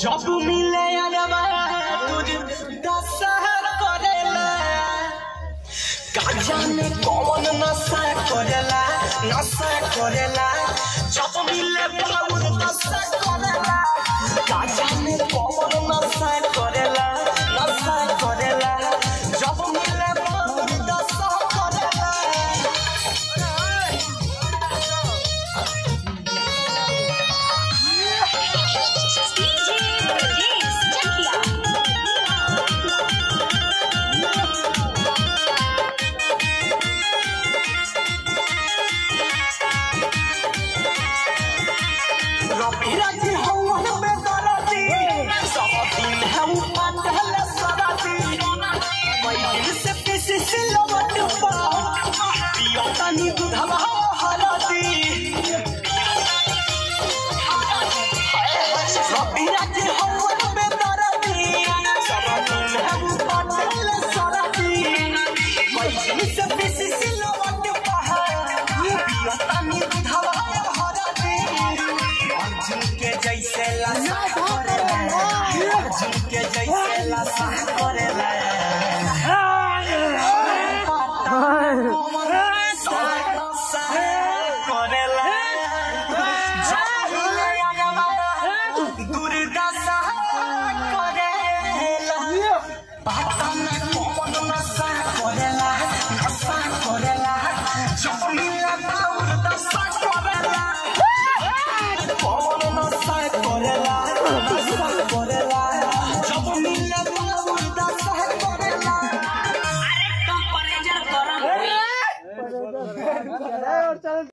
जब मिले अरबा तुझ दशहर करेला का जाने कौन नशा करेला जब मिले बाबूर नशा करेला का जाने कौन नशा करेला जब मिले बाबूर नशा करेला जैसे